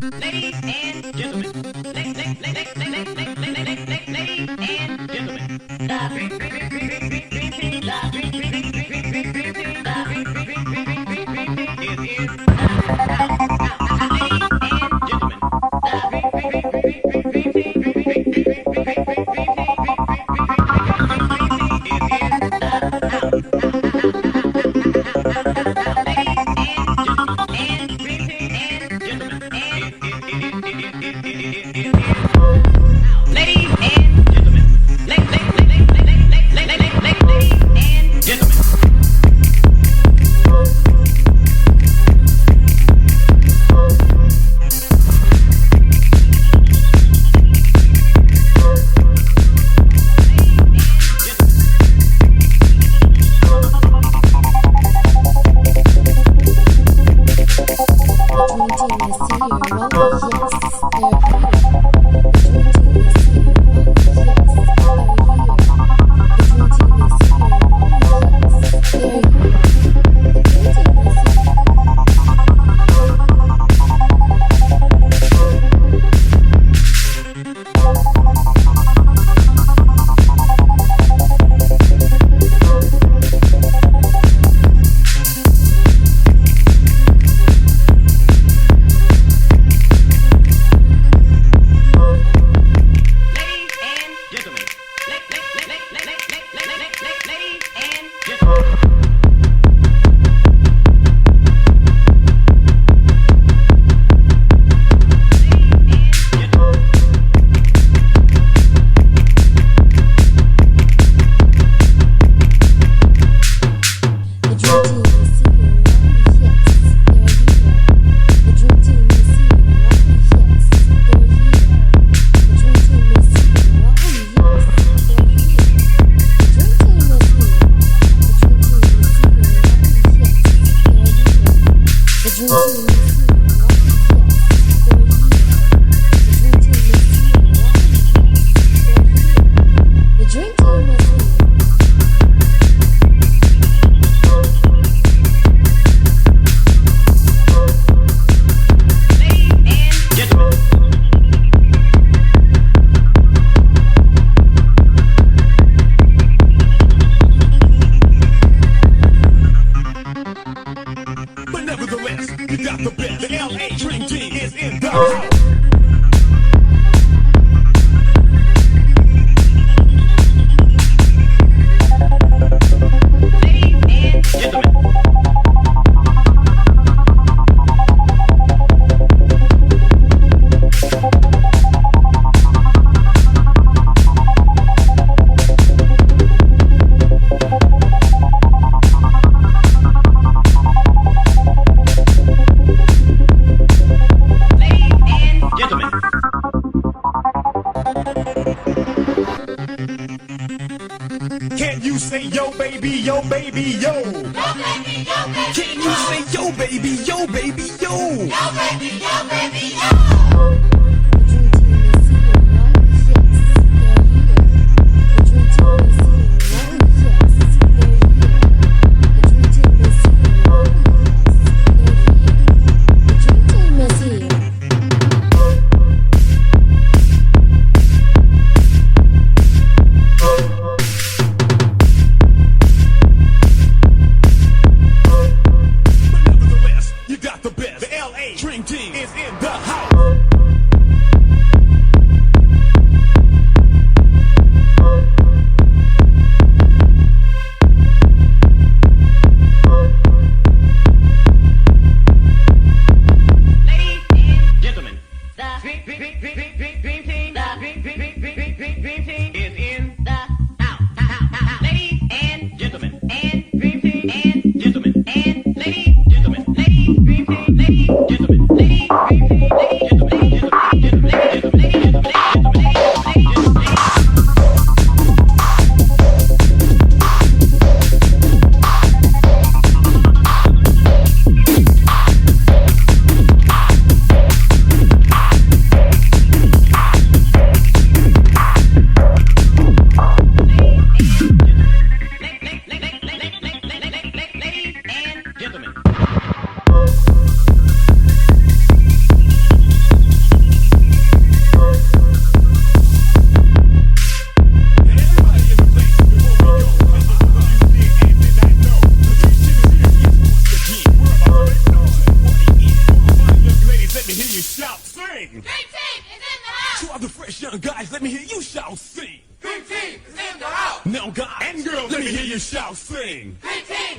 Ladies and gentlemen, ladies and gentlemen, Can you say yo baby, yo baby, yo? Yo baby, yo baby, Can you say yo baby, yo baby, yo? yo baby, yo baby, yo? Dream Team is in the house. shout, sing. Big team is in the house. Now, guys and girls, let me hear you shout, sing. Big team